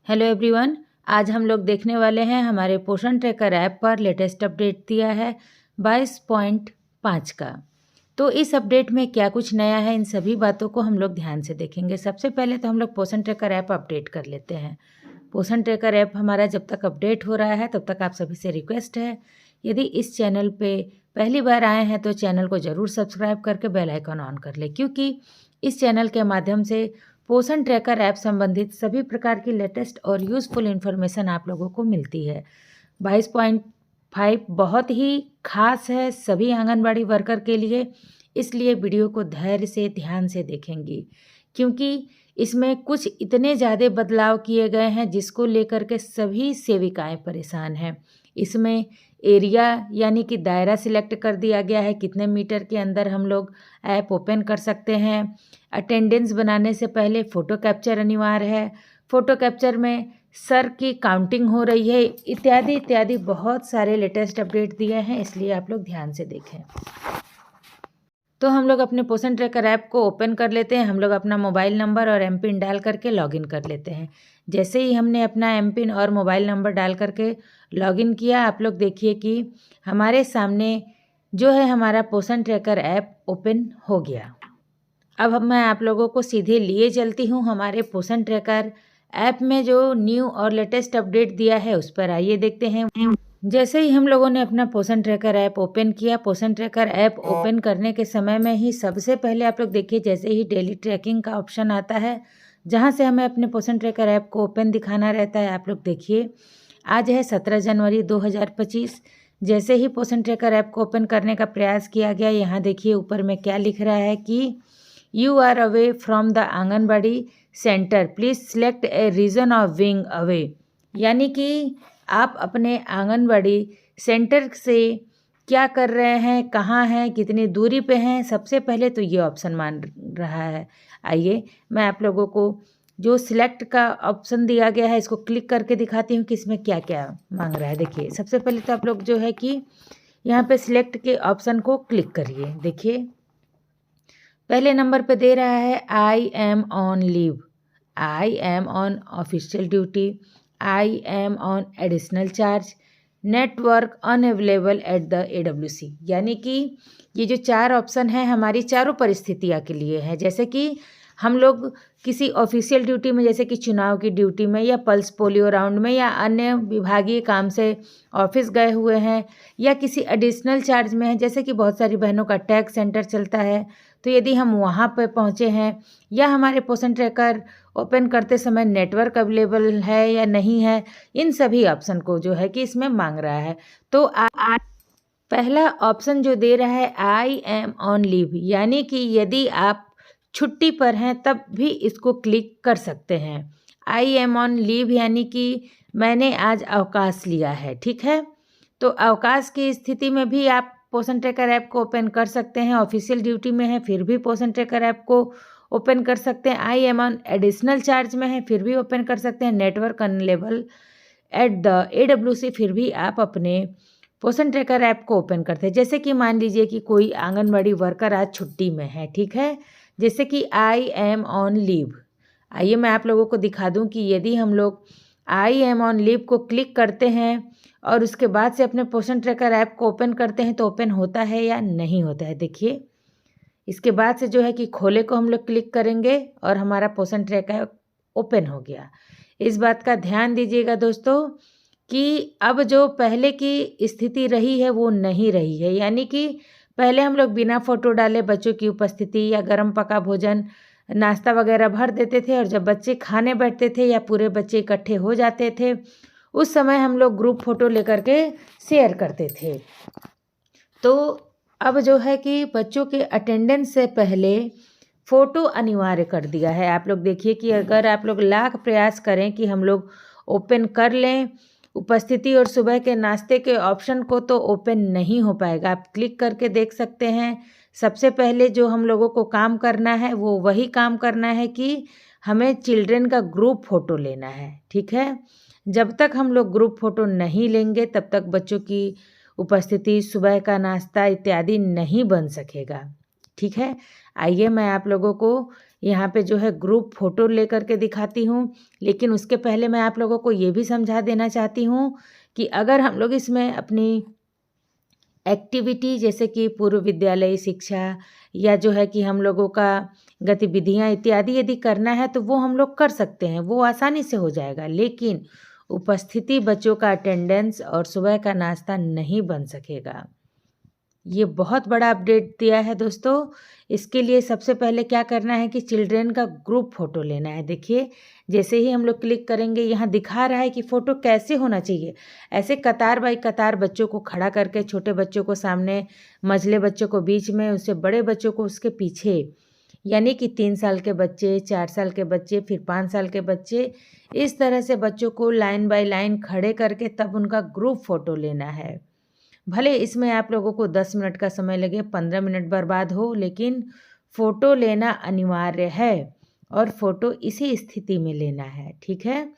Hello everyone, आज हम लोग देखने वाले हैं हमारे पोषण ट्रैकर ऐप पर लेटेस्ट अपडेट दिया है 22.5 का। तो इस अपडेट में क्या कुछ नया है, इन सभी बातों को हम लोग ध्यान से देखेंगे। सबसे पहले तो हम लोग पोषण ट्रैकर ऐप अपडेट कर लेते हैं। पोषण ट्रैकर ऐप हमारा जब तक अपडेट हो रहा है तब तक आप सभी से रिक्वेस्ट है, यदि इस चैनल पे पहली बार आए हैं तो चैनल को ज़रूर सब्सक्राइब करके बेल आइकन ऑन कर ले, क्योंकि इस चैनल के माध्यम से पोषण ट्रैकर ऐप संबंधित सभी प्रकार की लेटेस्ट और यूज़फुल इन्फॉर्मेशन आप लोगों को मिलती है। 22.5 बहुत ही खास है सभी आंगनबाड़ी वर्कर के लिए, इसलिए वीडियो को धैर्य से ध्यान से देखेंगी, क्योंकि इसमें कुछ इतने ज़्यादा बदलाव किए गए हैं जिसको लेकर के सभी सेविकाएं परेशान हैं। इसमें एरिया यानी कि दायरा सिलेक्ट कर दिया गया है, कितने मीटर के अंदर हम लोग ऐप ओपन कर सकते हैं। अटेंडेंस बनाने से पहले फ़ोटो कैप्चर अनिवार्य है, फ़ोटो कैप्चर में सर की काउंटिंग हो रही है, इत्यादि इत्यादि बहुत सारे लेटेस्ट अपडेट दिए हैं, इसलिए आप लोग ध्यान से देखें। तो हम लोग अपने पोषण ट्रैकर ऐप को ओपन कर लेते हैं। हम लोग अपना मोबाइल नंबर और एमपिन डाल करके लॉगिन कर लेते हैं। जैसे ही हमने अपना एमपिन और मोबाइल नंबर डाल करके लॉगिन किया, आप लोग देखिए कि हमारे सामने जो है हमारा पोषण ट्रैकर ऐप ओपन हो गया। अब मैं आप लोगों को सीधे लिए चलती हूँ हमारे पोषण ट्रैकर ऐप में जो न्यू और लेटेस्ट अपडेट दिया है उस पर आइए देखते हैं। जैसे ही हम लोगों ने अपना पोषण ट्रैकर ऐप ओपन किया, पोषण ट्रैकर ऐप ओपन करने के समय में ही सबसे पहले आप लोग देखिए, जैसे ही डेली ट्रैकिंग का ऑप्शन आता है, जहां से हमें अपने पोषण ट्रैकर ऐप को ओपन दिखाना रहता है। आप लोग देखिए, आज है 17 जनवरी 2025। जैसे ही पोषण ट्रैकर ऐप को ओपन करने का प्रयास किया गया, यहाँ देखिए ऊपर में क्या लिख रहा है कि you are away from the anganwadi centre, please select a reason of being away, यानी कि आप अपने आंगनबाड़ी सेंटर से क्या कर रहे हैं, कहाँ हैं, कितनी दूरी पे हैं। सबसे पहले तो ये ऑप्शन मान रहा है। आइए मैं आप लोगों को जो सिलेक्ट का ऑप्शन दिया गया है इसको क्लिक करके दिखाती हूँ कि इसमें क्या क्या मांग रहा है। देखिए, सबसे पहले तो आप लोग जो है कि यहाँ पे सिलेक्ट के ऑप्शन को क्लिक करिए। देखिए, पहले नंबर पे दे रहा है I am on leave, I am on official duty, I am on additional charge, network unavailable at the AWC, यानी कि ये जो 4 ऑप्शन हैं हमारी चारों परिस्थितियाँ के लिए है। जैसे कि हम लोग किसी ऑफिशियल ड्यूटी में, जैसे कि चुनाव की ड्यूटी में या पल्स पोलियो राउंड में या अन्य विभागीय काम से ऑफिस गए हुए हैं, या किसी एडिशनल चार्ज में है, जैसे कि बहुत सारी बहनों का टैक्स सेंटर चलता है, तो यदि हम वहाँ पर पहुँचे हैं, या हमारे पोषण ट्रैकर ओपन करते समय नेटवर्क अवेलेबल है या नहीं है, इन सभी ऑप्शन को जो है कि इसमें मांग रहा है। तो पहला ऑप्शन जो दे रहा है आई एम ऑन लीव, यानी कि यदि आप छुट्टी पर हैं तब भी इसको क्लिक कर सकते हैं। आई एम ऑन लीव यानी कि मैंने आज अवकाश लिया है, ठीक है। तो अवकाश की स्थिति में भी आप पोषण ट्रैकर ऐप को ओपन कर सकते हैं। ऑफिशियल ड्यूटी में है फिर भी पोषण ट्रैकर ऐप को ओपन कर सकते हैं। I am on additional charge में है फिर भी ओपन कर सकते हैं। Network unavailable at the AWC, फिर भी आप अपने पोषण ट्रैकर ऐप को ओपन करते हैं। जैसे कि मान लीजिए कि कोई आंगनबाड़ी वर्कर आज छुट्टी में है, ठीक है, जैसे कि आई एम ऑन लीव। आइए मैं आप लोगों को दिखा दूं कि यदि हम लोग आई एम ऑन लीव को क्लिक करते हैं और उसके बाद से अपने पोषण ट्रैकर ऐप को ओपन करते हैं तो ओपन होता है या नहीं होता है। देखिए, इसके बाद से जो है कि खोले को हम लोग क्लिक करेंगे और हमारा पोषण ट्रैकर ओपन हो गया। इस बात का ध्यान दीजिएगा दोस्तों कि अब जो पहले की स्थिति रही है वो नहीं रही है, यानी कि पहले हम लोग बिना फ़ोटो डाले बच्चों की उपस्थिति या गर्म पका भोजन, नाश्ता वगैरह भर देते थे, और जब बच्चे खाने बैठते थे या पूरे बच्चे इकट्ठे हो जाते थे उस समय हम लोग ग्रुप फ़ोटो लेकर के शेयर करते थे। तो अब जो है कि बच्चों के अटेंडेंस से पहले फ़ोटो अनिवार्य कर दिया है। आप लोग देखिए कि अगर आप लोग लाख प्रयास करें कि हम लोग ओपन कर लें उपस्थिति और सुबह के नाश्ते के ऑप्शन को, तो ओपन नहीं हो पाएगा। आप क्लिक करके देख सकते हैं। सबसे पहले जो हम लोगों को काम करना है वो वही काम करना है कि हमें चिल्ड्रन का ग्रुप फ़ोटो लेना है, ठीक है। जब तक हम लोग ग्रुप फ़ोटो नहीं लेंगे तब तक बच्चों की उपस्थिति, सुबह का नाश्ता इत्यादि नहीं बन सकेगा, ठीक है। आइए मैं आप लोगों को यहाँ पे जो है ग्रुप फ़ोटो लेकर के दिखाती हूँ। लेकिन उसके पहले मैं आप लोगों को ये भी समझा देना चाहती हूँ कि अगर हम लोग इसमें अपनी एक्टिविटी जैसे कि पूर्व विद्यालयी शिक्षा या जो है कि हम लोगों का गतिविधियाँ इत्यादि यदि करना है तो वो हम लोग कर सकते हैं, वो आसानी से हो जाएगा। लेकिन उपस्थिति, बच्चों का अटेंडेंस और सुबह का नाश्ता नहीं बन सकेगा। ये बहुत बड़ा अपडेट दिया है दोस्तों। इसके लिए सबसे पहले क्या करना है कि चिल्ड्रेन का ग्रुप फ़ोटो लेना है। देखिए, जैसे ही हम लोग क्लिक करेंगे यहाँ दिखा रहा है कि फ़ोटो कैसे होना चाहिए। ऐसे कतार बाई कतार बच्चों को खड़ा करके, छोटे बच्चों को सामने, मझले बच्चों को बीच में, उससे बड़े बच्चों को उसके पीछे, यानी कि 3 साल के बच्चे, 4 साल के बच्चे, फिर 5 साल के बच्चे, इस तरह से बच्चों को लाइन बाय लाइन खड़े करके तब उनका ग्रुप फ़ोटो लेना है। भले इसमें आप लोगों को 10 मिनट का समय लगे, 15 मिनट बर्बाद हो, लेकिन फ़ोटो लेना अनिवार्य है और फ़ोटो इसी स्थिति में लेना है, ठीक है।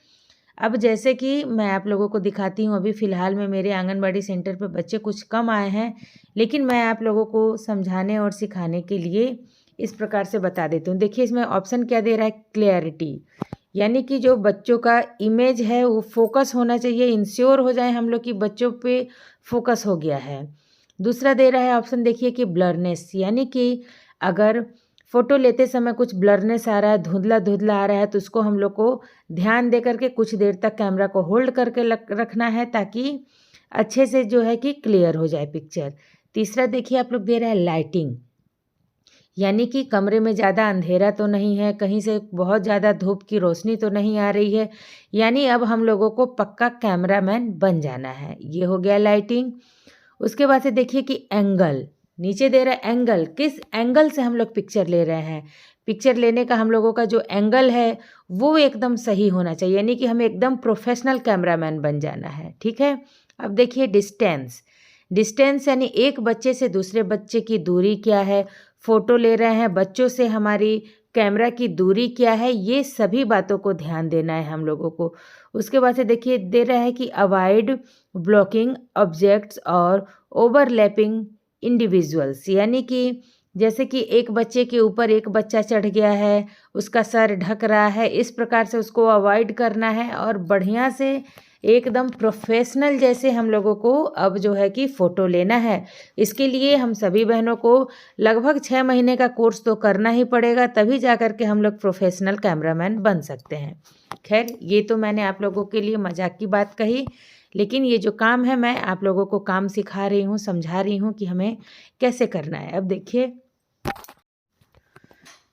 अब जैसे कि मैं आप लोगों को दिखाती हूँ, अभी फ़िलहाल में मेरे आंगनबाड़ी सेंटर पे बच्चे कुछ कम आए हैं, लेकिन मैं आप लोगों को समझाने और सिखाने के लिए इस प्रकार से बता देती हूँ। देखिए, इसमें ऑप्शन क्या दे रहा है, क्लैरिटी, यानी कि जो बच्चों का इमेज है वो फोकस होना चाहिए, इंश्योर हो जाए हम लोग कि बच्चों पे फोकस हो गया है। दूसरा दे रहा है ऑप्शन, देखिए कि ब्लरनेस, यानी कि अगर फ़ोटो लेते समय कुछ ब्लरनेस आ रहा है, धुंधला धुंधला आ रहा है, तो उसको हम लोग को ध्यान दे करके कुछ देर तक कैमरा को होल्ड करके रखना है ताकि अच्छे से जो है कि क्लियर हो जाए पिक्चर। तीसरा देखिए आप लोग दे रहा है लाइटिंग, यानी कि कमरे में ज़्यादा अंधेरा तो नहीं है, कहीं से बहुत ज़्यादा धूप की रोशनी तो नहीं आ रही है, यानी अब हम लोगों को पक्का कैमरामैन बन जाना है। ये हो गया लाइटिंग। उसके बाद से देखिए कि एंगल, नीचे दे रहा है एंगल, किस एंगल से हम लोग पिक्चर ले रहे हैं। पिक्चर लेने का हम लोगों का जो एंगल है वो एकदम सही होना चाहिए, यानी कि हमें एकदम प्रोफेशनल कैमरामैन बन जाना है, ठीक है। अब देखिए डिस्टेंस, डिस्टेंस यानी एक बच्चे से दूसरे बच्चे की दूरी क्या है, फ़ोटो ले रहे हैं बच्चों से हमारी कैमरा की दूरी क्या है, ये सभी बातों को ध्यान देना है हम लोगों को। उसके बाद से देखिए दे रहा है कि अवॉइड ब्लॉकिंग ऑब्जेक्ट्स और ओवरलैपिंग इंडिविजुअल्स, यानी कि जैसे कि एक बच्चे के ऊपर एक बच्चा चढ़ गया है, उसका सर ढक रहा है, इस प्रकार से उसको अवॉइड करना है और बढ़िया से एकदम प्रोफेशनल जैसे हम लोगों को अब जो है कि फ़ोटो लेना है। इसके लिए हम सभी बहनों को लगभग 6 महीने का कोर्स तो करना ही पड़ेगा, तभी जा कर के हम लोग प्रोफेशनल कैमरामैन बन सकते हैं। खैर, ये तो मैंने आप लोगों के लिए मजाक की बात कही, लेकिन ये जो काम है मैं आप लोगों को काम सिखा रही हूँ, समझा रही हूँ कि हमें कैसे करना है। अब देखिए,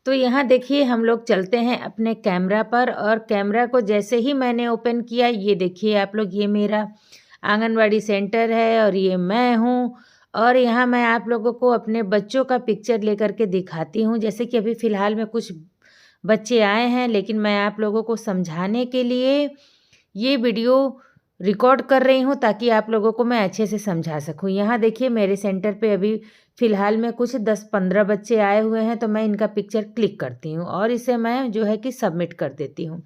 तो यहाँ देखिए हम लोग चलते हैं अपने कैमरा पर और कैमरा को जैसे ही मैंने ओपन किया, ये देखिए आप लोग, ये मेरा आंगनवाड़ी सेंटर है और ये मैं हूँ और यहाँ मैं आप लोगों को अपने बच्चों का पिक्चर लेकर के दिखाती हूँ। जैसे कि अभी फ़िलहाल में कुछ बच्चे आए हैं, लेकिन मैं आप लोगों को समझाने के लिए ये वीडियो रिकॉर्ड कर रही हूँ ताकि आप लोगों को मैं अच्छे से समझा सकूँ। यहाँ देखिए मेरे सेंटर पे अभी फ़िलहाल में कुछ 10-15 बच्चे आए हुए हैं, तो मैं इनका पिक्चर क्लिक करती हूँ और इसे मैं जो है कि सबमिट कर देती हूँ।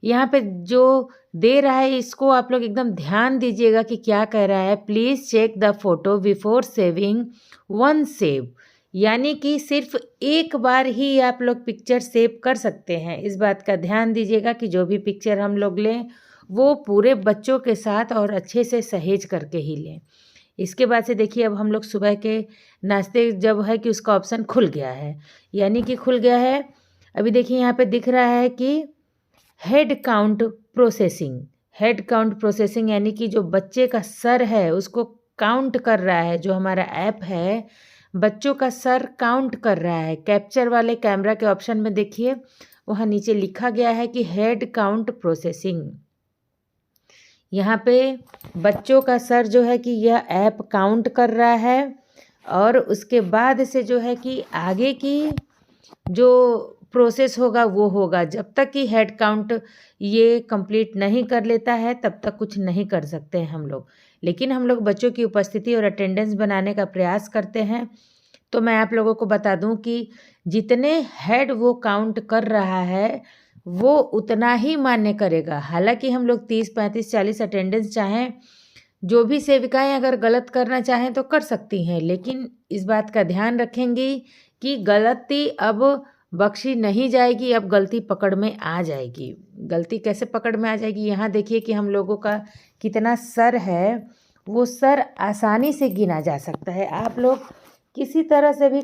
यहाँ पे जो दे रहा है इसको आप लोग एकदम ध्यान दीजिएगा कि क्या कह रहा है, please check the photo before saving one save, यानी कि सिर्फ एक बार ही आप लोग पिक्चर सेव कर सकते हैं। इस बात का ध्यान दीजिएगा कि जो भी पिक्चर हम लोग लें वो पूरे बच्चों के साथ और अच्छे से सहेज करके ही लें। इसके बाद से देखिए अब हम लोग सुबह के नाश्ते जब है कि उसका ऑप्शन खुल गया है, यानी कि खुल गया है। अभी देखिए यहाँ पे दिख रहा है कि head count processing, head count processing यानी कि जो बच्चे का सर है उसको काउंट कर रहा है। जो हमारा ऐप है बच्चों का सर काउंट कर रहा है। कैप्चर वाले कैमरा के ऑप्शन में देखिए वहाँ नीचे लिखा गया है कि हेड काउंट प्रोसेसिंग। यहाँ पे बच्चों का सर जो है कि यह ऐप काउंट कर रहा है और उसके बाद से जो है कि आगे की जो प्रोसेस होगा वो होगा। जब तक कि हेड काउंट ये कंप्लीट नहीं कर लेता है तब तक कुछ नहीं कर सकते हैं हम लोग। लेकिन हम लोग बच्चों की उपस्थिति और अटेंडेंस बनाने का प्रयास करते हैं। तो मैं आप लोगों को बता दूं कि जितने हेड वो काउंट कर रहा है वो उतना ही मान्य करेगा। हालांकि हम लोग 30, 35, 40 अटेंडेंस चाहें, जो भी सेविकाएं अगर गलत करना चाहें तो कर सकती हैं, लेकिन इस बात का ध्यान रखेंगी कि गलती अब बख्शी नहीं जाएगी, अब गलती पकड़ में आ जाएगी। गलती कैसे पकड़ में आ जाएगी? यहाँ देखिए कि हम लोगों का कितना सर है, वो सर आसानी से गिना जा सकता है। आप लोग किसी तरह से भी